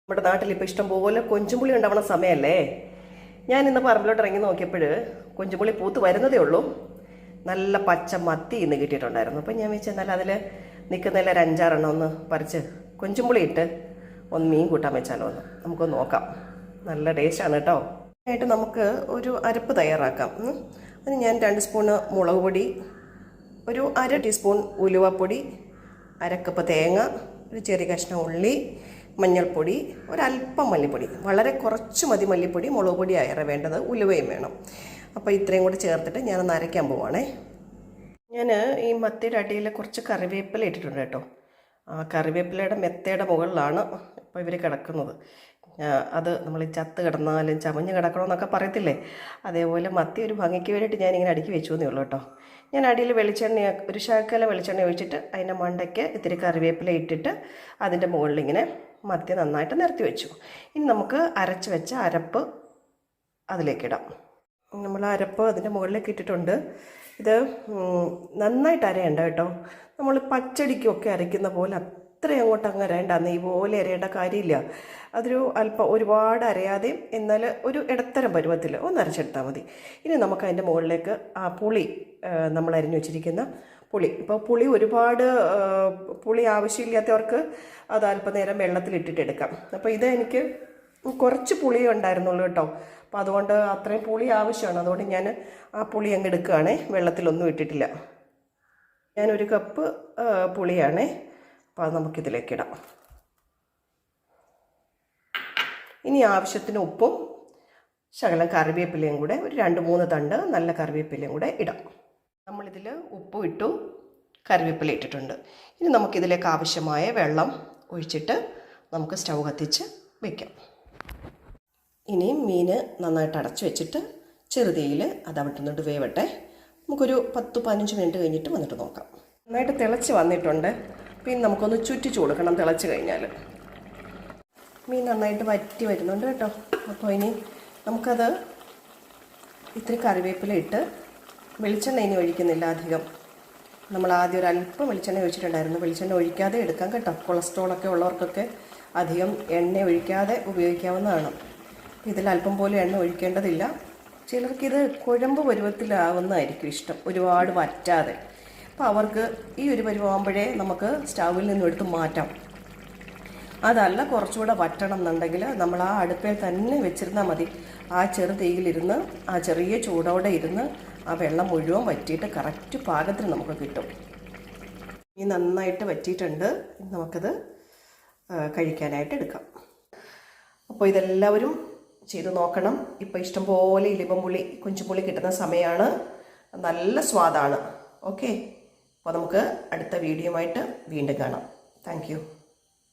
നമ്മുടെ നാട്ടിൽ ഇപ്പോൾ ഇഷ്ടംപോലെ കൊഞ്ചുപുളി ഉണ്ടാവുന്ന സമയമല്ലേ. ഞാൻ ഇന്ന് പറമ്പിലോട്ട് ഇറങ്ങി നോക്കിയപ്പോൾ കൊഞ്ചുപുളി പൂത്ത് വരുന്നതേ ഉള്ളൂ. നല്ല പച്ച മത്തി ഇന്ന് കിട്ടിയിട്ടുണ്ടായിരുന്നു. അപ്പം ഞാൻ വെച്ചാൽ എന്നാൽ അതിൽ നിൽക്കുന്നതിൽ ഒരു 5-6 ഒന്ന് പറിച്ച് കൊഞ്ചുപുളി ഇട്ട് ഒന്ന് മീൻ കൂട്ടാൻ വെച്ചാലോ എന്ന് നമുക്കൊന്ന് നോക്കാം. നല്ല ടേസ്റ്റാണ് കേട്ടോ. ആയിട്ട് നമുക്ക് ഒരു അരപ്പ് തയ്യാറാക്കാം. അതിന് ഞാൻ 2 സ്പൂണ് മുളക് പൊടി, ഒരു 1/2 ടീസ്പൂൺ ഉലുവപ്പൊടി, 1 കപ്പ് തേങ്ങ, ഒരു ചെറിയ കഷ്ണം ഉള്ളി, മഞ്ഞൾപ്പൊടി, ഒരല്പം മല്ലിപ്പൊടി, വളരെ കുറച്ച് മതി മല്ലിപ്പൊടി, മുളക് പൊടി ഏറെ വേണ്ടത്, ഉലുവയും വേണം. അപ്പോൾ ഇത്രയും കൂടി ചേർത്തിട്ട് ഞാനൊന്ന് അരയ്ക്കാൻ പോവാണേ. ഞാൻ ഈ മത്തിയുടെ അടിയിൽ കുറച്ച് കറിവേപ്പില ഇട്ടിട്ടുണ്ട് കേട്ടോ. ആ കറിവേപ്പിലയുടെ മെത്തയുടെ മുകളിലാണ് ഇപ്പോൾ ഇവർ കിടക്കുന്നത്. അത് നമ്മൾ ചത്ത് കിടന്നാലും ചമഞ്ഞ് കിടക്കണമെന്നൊക്കെ പറയത്തില്ലേ, അതേപോലെ മത്തി ഒരു ഭംഗിക്ക് വേണ്ടിയിട്ട് ഞാനിങ്ങനെ അടുക്കി വെച്ചു എന്നേ ഉള്ളൂ കേട്ടോ. ഞാൻ അടിയിൽ വെളിച്ചെണ്ണ, ഒരു ശകല വെളിച്ചെണ്ണ ഒഴിച്ചിട്ട് അതിൻ്റെ മണ്ടയ്ക്ക് ഇത്തിരി കറിവേപ്പില ഇട്ടിട്ട് അതിൻ്റെ മുകളിൽ ഇങ്ങനെ മത്തി നന്നായിട്ട് നിരത്തി വെച്ചു. ഇനി നമുക്ക് അരച്ച് വെച്ച അരപ്പ് അതിലേക്കിടാം. നമ്മൾ അരപ്പ് അതിൻ്റെ മുകളിലേക്ക് ഇട്ടിട്ടുണ്ട്. ഇത് നന്നായിട്ട് അരയണ്ട കേട്ടോ. നമ്മൾ പച്ചടിക്കൊക്കെ അരയ്ക്കുന്ന പോലെ അത്രയും അങ്ങോട്ട് അരയണ്ട, നെയ് പോലെ അരയേണ്ട കാര്യമില്ല. അതൊരു അല്പം ഒരുപാട് അരയാതെയും എന്നാൽ ഒരു ഇടത്തരം പരുവത്തിൽ ഒന്ന് അരച്ചെടുത്താൽ മതി. ഇനി നമുക്ക് അതിൻ്റെ മുകളിലേക്ക് ആ പുളി, നമ്മൾ അരിഞ്ഞു വെച്ചിരിക്കുന്ന പുളി, ഇപ്പോൾ പുളി ഒരുപാട് പുളി ആവശ്യമില്ലാത്തവർക്ക് അത് അല്പനേരം വെള്ളത്തിലിട്ടിട്ട് എടുക്കാം. അപ്പോൾ ഇത് എനിക്ക് കുറച്ച് പുളി ഉണ്ടായിരുന്നുള്ളൂ കേട്ടോ. അപ്പോൾ അതുകൊണ്ട് അത്രയും പുളി ആവശ്യമാണ്. അതുകൊണ്ട് ഞാൻ ആ പുളി അങ്ങ് എടുക്കുകയാണേ, വെള്ളത്തിലൊന്നും ഇട്ടിട്ടില്ല. ഞാൻ 1 കപ്പ് പുളിയാണേ. അപ്പോൾ അത് നമുക്കിതിലേക്കിടാം. ഇനി ആവശ്യത്തിന് ഉപ്പും ശകലം കറിവേപ്പിലയും കൂടെ, ഒരു 2-3 തണ്ട് നല്ല കറിവേപ്പിലയും കൂടെ ഇടാം. നമ്മളിതിൽ ഉപ്പും ഇട്ടു, കറിവേപ്പില ഇട്ടിട്ടുണ്ട്. ഇനി നമുക്കിതിലേക്ക് ആവശ്യമായ വെള്ളം ഒഴിച്ചിട്ട് നമുക്ക് സ്റ്റൗ കത്തിച്ച് വയ്ക്കാം. ഇനി മീൻ നന്നായിട്ട് അടച്ചു വെച്ചിട്ട് ചെറുതീയിൽ അത് അവിടെ നിന്നിട്ട് വേവട്ടെ. നമുക്കൊരു 10-15 മിനിറ്റ് കഴിഞ്ഞിട്ട് വന്നിട്ട് നോക്കാം. നന്നായിട്ട് തിളച്ച് വന്നിട്ടുണ്ട്. പിന്നെ നമുക്കൊന്ന് ചുറ്റിച്ച് കൊടുക്കണം തിളച്ച് കഴിഞ്ഞാൽ. മീൻ നന്നായിട്ട് വറ്റി വരുന്നുണ്ട് കേട്ടോ. അപ്പോൾ ഇനി നമുക്കത് ഇത്തിരി കറിവേപ്പില ഇട്ട്, വെളിച്ചെണ്ണ ഇനി ഒഴിക്കുന്നില്ല അധികം. നമ്മൾ ആദ്യം ഒരു അല്പം വെളിച്ചെണ്ണ ഒഴിച്ചിട്ടുണ്ടായിരുന്നു. വെളിച്ചെണ്ണ ഒഴിക്കാതെ എടുക്കാം കേട്ടോ. കൊളസ്ട്രോളൊക്കെ ഉള്ളവർക്കൊക്കെ അധികം എണ്ണ ഒഴിക്കാതെ ഉപയോഗിക്കാവുന്നതാണ്. ഇതിൽ അല്പം പോലും എണ്ണ ഒഴിക്കേണ്ടതില്ല. ചിലർക്കിത് കുഴമ്പ് പരുവത്തിലാവുന്നതായിരിക്കും ഇഷ്ടം, ഒരുപാട് വറ്റാതെ. അപ്പോൾ അവർക്ക് ഈ ഒരു പരുവാകുമ്പോഴേ നമുക്ക് സ്റ്റൗവിൽ നിന്നും എടുത്ത് മാറ്റാം. അതല്ല കുറച്ചുകൂടെ വറ്റണം എന്നുണ്ടെങ്കിൽ നമ്മൾ ആ അടുപ്പിൽ തന്നെ വെച്ചിരുന്നാൽ മതി. ആ ചെറു തീയിലിരുന്ന് ആ ചെറിയ ചൂടോടെ ഇരുന്ന് ആ വെള്ളം മുഴുവൻ വറ്റിയിട്ട് കറക്റ്റ് പാകത്തിന് നമുക്ക് കിട്ടും. ഈ നന്നായിട്ട് വറ്റിയിട്ടുണ്ട്. നമുക്കത് കഴിക്കാനായിട്ട് എടുക്കാം. അപ്പോൾ ഇതെല്ലാവരും ചെയ്ത് നോക്കണം. ഇപ്പോൾ ഇഷ്ടംപോലെ ഇലിമ്പുളി, കൊഞ്ചുപുളി കിട്ടുന്ന സമയമാണ്. നല്ല സ്വാദാണ്. ഓക്കെ, അപ്പോൾ നമുക്ക് അടുത്ത വീഡിയോയുമായിട്ട് വീണ്ടും കാണാം. Thank you.